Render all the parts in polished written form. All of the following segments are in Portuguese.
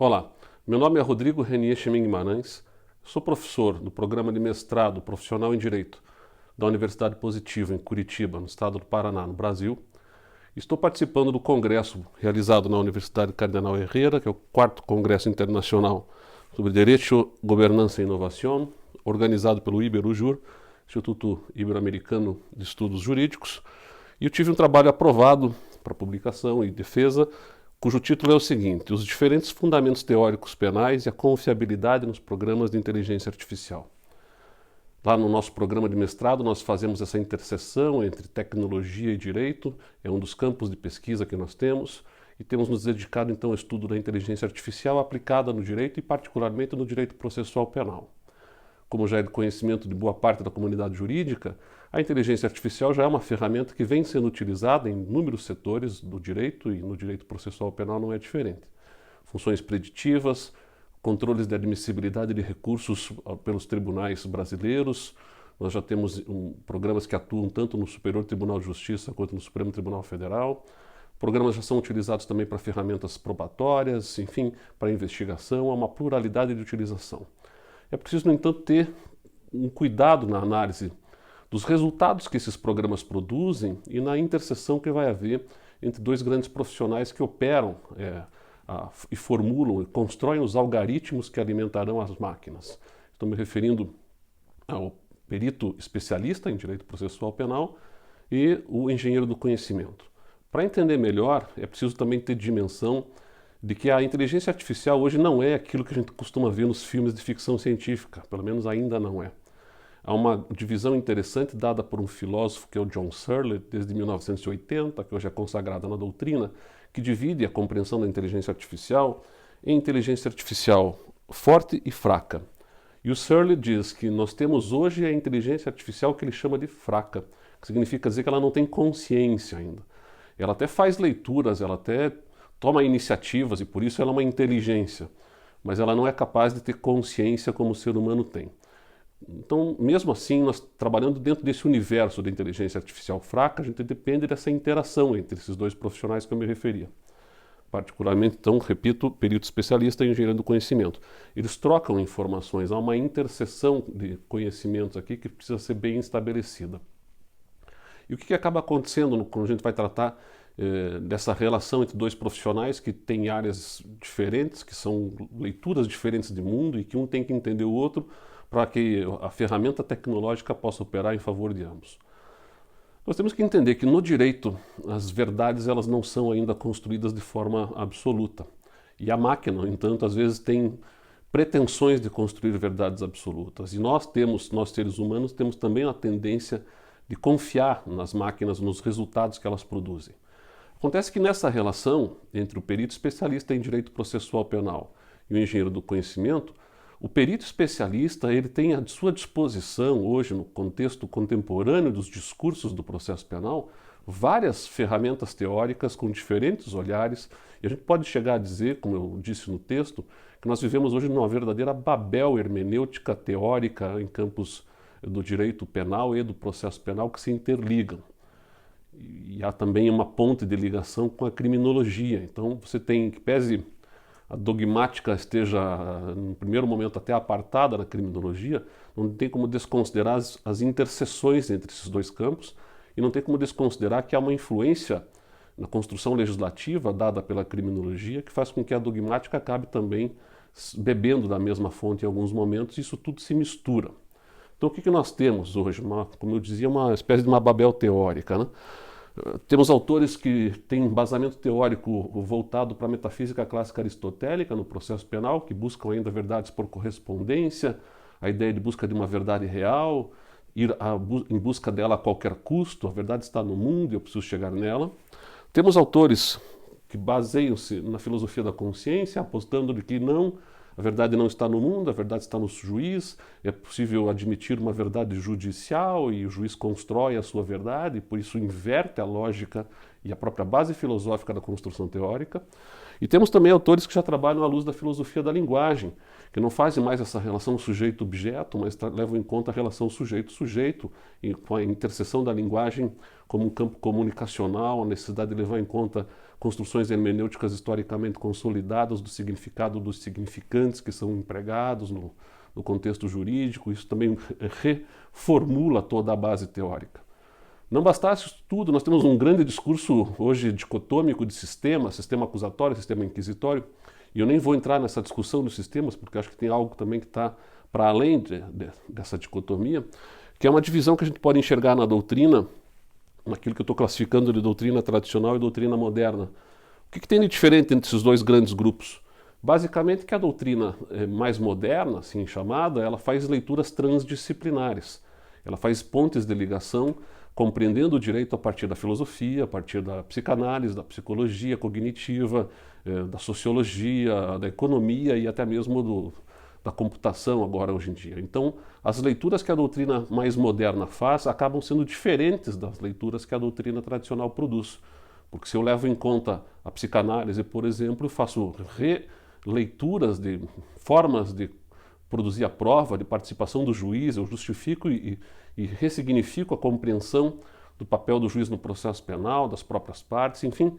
Olá, meu nome é Rodrigo Renier Chemin Guimarães, sou professor do programa de mestrado profissional em Direito da Universidade Positivo, em Curitiba, no estado do Paraná, no Brasil. Estou participando do congresso realizado na Universidade Cardenal Herrera, que é o 4º Congresso Internacional sobre Direito, Governança e Inovação, organizado pelo IBERUJUR, Instituto Ibero-Americano de Estudos Jurídicos, e eu tive um trabalho aprovado para publicação e defesa, cujo título é o seguinte: Os diferentes fundamentos teóricos penais e a confiabilidade nos programas de inteligência artificial. Lá no nosso programa de mestrado nós fazemos essa interseção entre tecnologia e direito, é um dos campos de pesquisa que nós temos, e temos nos dedicado então ao estudo da inteligência artificial aplicada no direito e particularmente no direito processual penal. Como já é de conhecimento de boa parte da comunidade jurídica, a inteligência artificial já é uma ferramenta que vem sendo utilizada em inúmeros setores do direito e no direito processual penal não é diferente. Funções preditivas, controles de admissibilidade de recursos pelos tribunais brasileiros. Nós já temos programas que atuam tanto no Superior Tribunal de Justiça quanto no Supremo Tribunal Federal. Programas já são utilizados também para ferramentas probatórias, enfim, para investigação, há uma pluralidade de utilização. É preciso, no entanto, ter um cuidado na análise dos resultados que esses programas produzem e na interseção que vai haver entre dois grandes profissionais que operam e formulam e constroem os algoritmos que alimentarão as máquinas. Estou me referindo ao perito especialista em direito processual penal e o engenheiro do conhecimento. Para entender melhor, é preciso também ter dimensão de que a inteligência artificial hoje não é aquilo que a gente costuma ver nos filmes de ficção científica, pelo menos ainda não é. Há uma divisão interessante dada por um filósofo que é o John Searle, desde 1980, que hoje é consagrada na doutrina, que divide a compreensão da inteligência artificial em inteligência artificial forte e fraca. E o Searle diz que nós temos hoje a inteligência artificial que ele chama de fraca, que significa dizer que ela não tem consciência ainda. Ela até faz leituras, ela até toma iniciativas e por isso ela é uma inteligência, mas ela não é capaz de ter consciência como o ser humano tem. Então, mesmo assim, nós trabalhando dentro desse universo da inteligência artificial fraca, a gente depende dessa interação entre esses dois profissionais que eu me referia. Particularmente, então, repito, perito especialista e engenheiro do conhecimento. Eles trocam informações, há uma interseção de conhecimentos aqui que precisa ser bem estabelecida. E o que acaba acontecendo quando a gente vai tratar dessa relação entre dois profissionais que têm áreas diferentes, que são leituras diferentes de mundo e que um tem que entender o outro para que a ferramenta tecnológica possa operar em favor de ambos. Nós temos que entender que no direito as verdades elas não são ainda construídas de forma absoluta. E a máquina, no entanto, às vezes tem pretensões de construir verdades absolutas. E nós seres humanos, temos também a tendência de confiar nas máquinas, nos resultados que elas produzem. Acontece que nessa relação entre o perito especialista em direito processual penal e o engenheiro do conhecimento, o perito especialista ele tem à sua disposição hoje, no contexto contemporâneo dos discursos do processo penal, várias ferramentas teóricas com diferentes olhares, e a gente pode chegar a dizer, como eu disse no texto, que nós vivemos hoje numa verdadeira Babel hermenêutica teórica em campos do direito penal e do processo penal que se interligam. E há também uma ponte de ligação com a criminologia. Então você tem, que pese a dogmática esteja, no primeiro momento, até apartada da criminologia, não tem como desconsiderar as interseções entre esses dois campos e não tem como desconsiderar que há uma influência na construção legislativa dada pela criminologia que faz com que a dogmática acabe também bebendo da mesma fonte em alguns momentos e isso tudo se mistura. Então o que nós temos hoje? Como eu dizia, uma espécie de uma Babel teórica, né? Temos autores que têm embasamento teórico voltado para a metafísica clássica aristotélica no processo penal, que buscam ainda verdades por correspondência, a ideia de busca de uma verdade real, ir em busca dela a qualquer custo, a verdade está no mundo e eu preciso chegar nela. Temos autores que baseiam-se na filosofia da consciência, apostando de que não, a verdade não está no mundo, a verdade está no juiz, é possível admitir uma verdade judicial e o juiz constrói a sua verdade, por isso inverte a lógica e a própria base filosófica da construção teórica. E temos também autores que já trabalham à luz da filosofia da linguagem, que não fazem mais essa relação sujeito-objeto, mas levam em conta a relação sujeito-sujeito, com a interseção da linguagem como um campo comunicacional, a necessidade de levar em conta construções hermenêuticas historicamente consolidadas do significado dos significantes que são empregados no contexto jurídico. Isso também reformula toda a base teórica. Não bastasse isso tudo, nós temos um grande discurso hoje dicotômico de sistema acusatório, sistema inquisitório, e eu nem vou entrar nessa discussão dos sistemas, porque acho que tem algo também que está para além dessa dicotomia, que é uma divisão que a gente pode enxergar na doutrina, naquilo que eu estou classificando de doutrina tradicional e doutrina moderna. O que tem de diferente entre esses dois grandes grupos? Basicamente que a doutrina mais moderna, assim chamada, ela faz leituras transdisciplinares, ela faz pontes de ligação, compreendendo o direito a partir da filosofia, a partir da psicanálise, da psicologia cognitiva, da sociologia, da economia e até mesmo da computação agora hoje em dia. Então, as leituras que a doutrina mais moderna faz acabam sendo diferentes das leituras que a doutrina tradicional produz. Porque se eu levo em conta a psicanálise, por exemplo, eu faço releituras de formas de produzir a prova, de participação do juiz, eu justifico e ressignifico a compreensão do papel do juiz no processo penal, das próprias partes, enfim,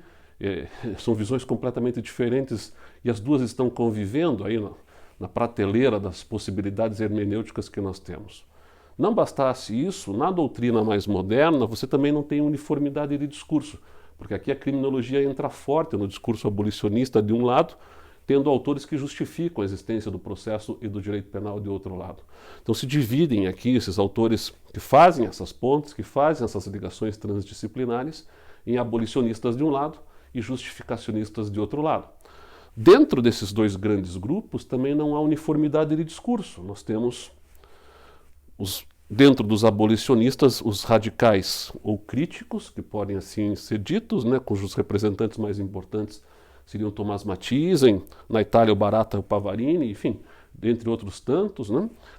são visões completamente diferentes e as duas estão convivendo aí na prateleira das possibilidades hermenêuticas que nós temos. Não bastasse isso, na doutrina mais moderna você também não tem uniformidade de discurso, porque aqui a criminologia entra forte no discurso abolicionista de um lado, tendo autores que justificam a existência do processo e do direito penal de outro lado. Então se dividem aqui esses autores que fazem essas pontes, que fazem essas ligações transdisciplinares, em abolicionistas de um lado e justificacionistas de outro lado. Dentro desses dois grandes grupos também não há uniformidade de discurso. Nós temos, dentro dos abolicionistas, os radicais ou críticos, que podem assim ser ditos, cujos representantes mais importantes seriam Tomás Matthiesen, na Itália o Baratta e o Pavarini, enfim, dentre outros tantos,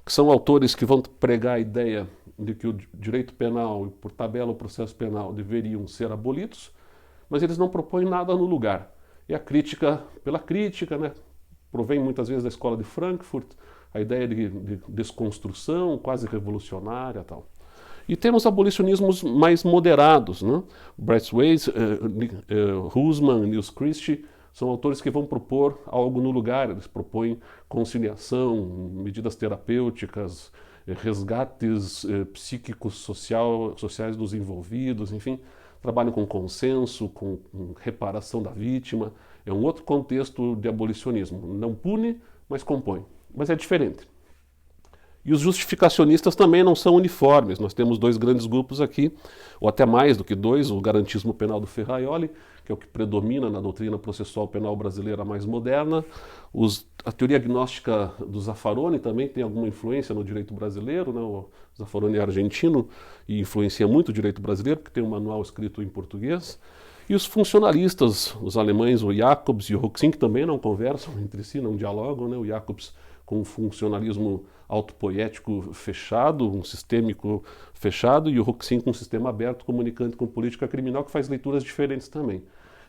que são autores que vão pregar a ideia de que o direito penal e, por tabela, o processo penal deveriam ser abolidos, mas eles não propõem nada no lugar. E a crítica, pela crítica, provém muitas vezes da escola de Frankfurt, a ideia de desconstrução quase revolucionária e tal. E temos abolicionismos mais moderados, Braithwaite, Husman, Niels Christie, são autores que vão propor algo no lugar, eles propõem conciliação, medidas terapêuticas, resgates psíquicos sociais dos envolvidos, enfim, trabalham com consenso, com reparação da vítima. É um outro contexto de abolicionismo. Não pune, mas compõe. Mas é diferente. E os justificacionistas também não são uniformes. Nós temos dois grandes grupos aqui, ou até mais do que dois, o garantismo penal do Ferraioli, que é o que predomina na doutrina processual penal brasileira mais moderna. A teoria agnóstica do Zaffaroni também tem alguma influência no direito brasileiro, O Zaffaroni é argentino e influencia muito o direito brasileiro, porque tem um manual escrito em português. E os funcionalistas, os alemães, o Jacobs e o Hoxink, também não conversam entre si, não dialogam, O Jacobs com um funcionalismo autopoético fechado, um sistêmico fechado, e o Hoxink com um sistema aberto, comunicante com política criminal, que faz leituras diferentes também.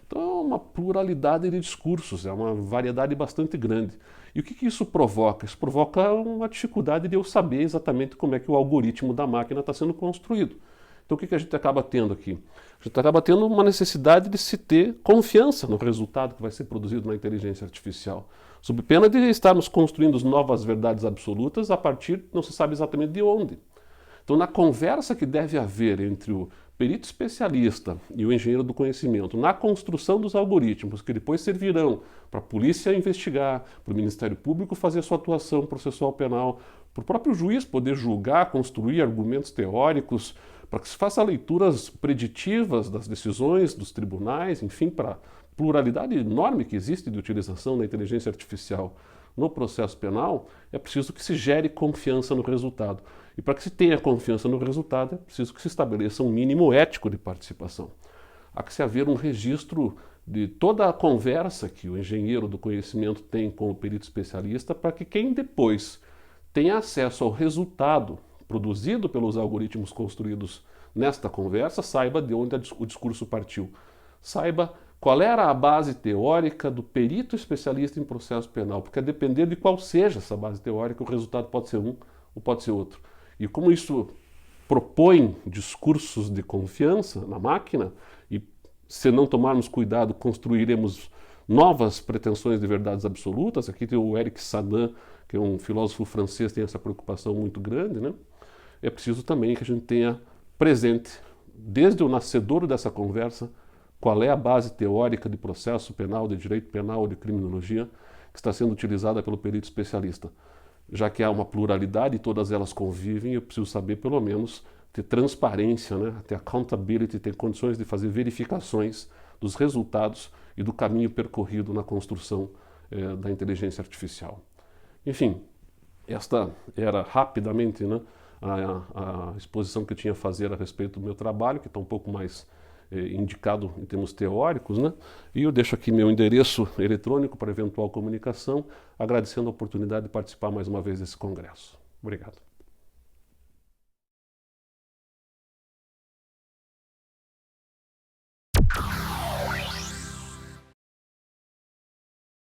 Então é uma pluralidade de discursos, é uma variedade bastante grande. E o que isso provoca? Isso provoca uma dificuldade de eu saber exatamente como é que o algoritmo da máquina está sendo construído. Então o que a gente acaba tendo aqui? A gente acaba tendo uma necessidade de se ter confiança no resultado que vai ser produzido na inteligência artificial, sob pena de estarmos construindo novas verdades absolutas a partir, não se sabe exatamente de onde. Então, na conversa que deve haver entre o perito especialista e o engenheiro do conhecimento, na construção dos algoritmos, que depois servirão para a polícia investigar, para o Ministério Público fazer sua atuação processual penal, para o próprio juiz poder julgar, construir argumentos teóricos, para que se faça leituras preditivas das decisões dos tribunais, enfim, para a pluralidade enorme que existe de utilização da inteligência artificial no processo penal, é preciso que se gere confiança no resultado. E para que se tenha confiança no resultado, é preciso que se estabeleça um mínimo ético de participação. Há que se haver um registro de toda a conversa que o engenheiro do conhecimento tem com o perito especialista, para que quem depois tenha acesso ao resultado produzido pelos algoritmos construídos nesta conversa, saiba de onde o discurso partiu. Saiba qual era a base teórica do perito especialista em processo penal, porque a depender de qual seja essa base teórica, o resultado pode ser um ou pode ser outro. E como isso propõe discursos de confiança na máquina e se não tomarmos cuidado, construiremos novas pretensões de verdades absolutas. Aqui tem o Eric Sadan, que é um filósofo francês, tem essa preocupação muito grande, né? É preciso também que a gente tenha presente, desde o nascedouro dessa conversa, qual é a base teórica de processo penal, de direito penal ou de criminologia que está sendo utilizada pelo perito especialista. Já que há uma pluralidade e todas elas convivem, eu preciso saber, pelo menos, ter transparência, né? Ter accountability, ter condições de fazer verificações dos resultados e do caminho percorrido na construção da inteligência artificial. Enfim, esta era rapidamente, né, a exposição que eu tinha a fazer a respeito do meu trabalho, que está um pouco mais indicado em termos teóricos, né? E eu deixo aqui meu endereço eletrônico para eventual comunicação, agradecendo a oportunidade de participar mais uma vez desse congresso. Obrigado.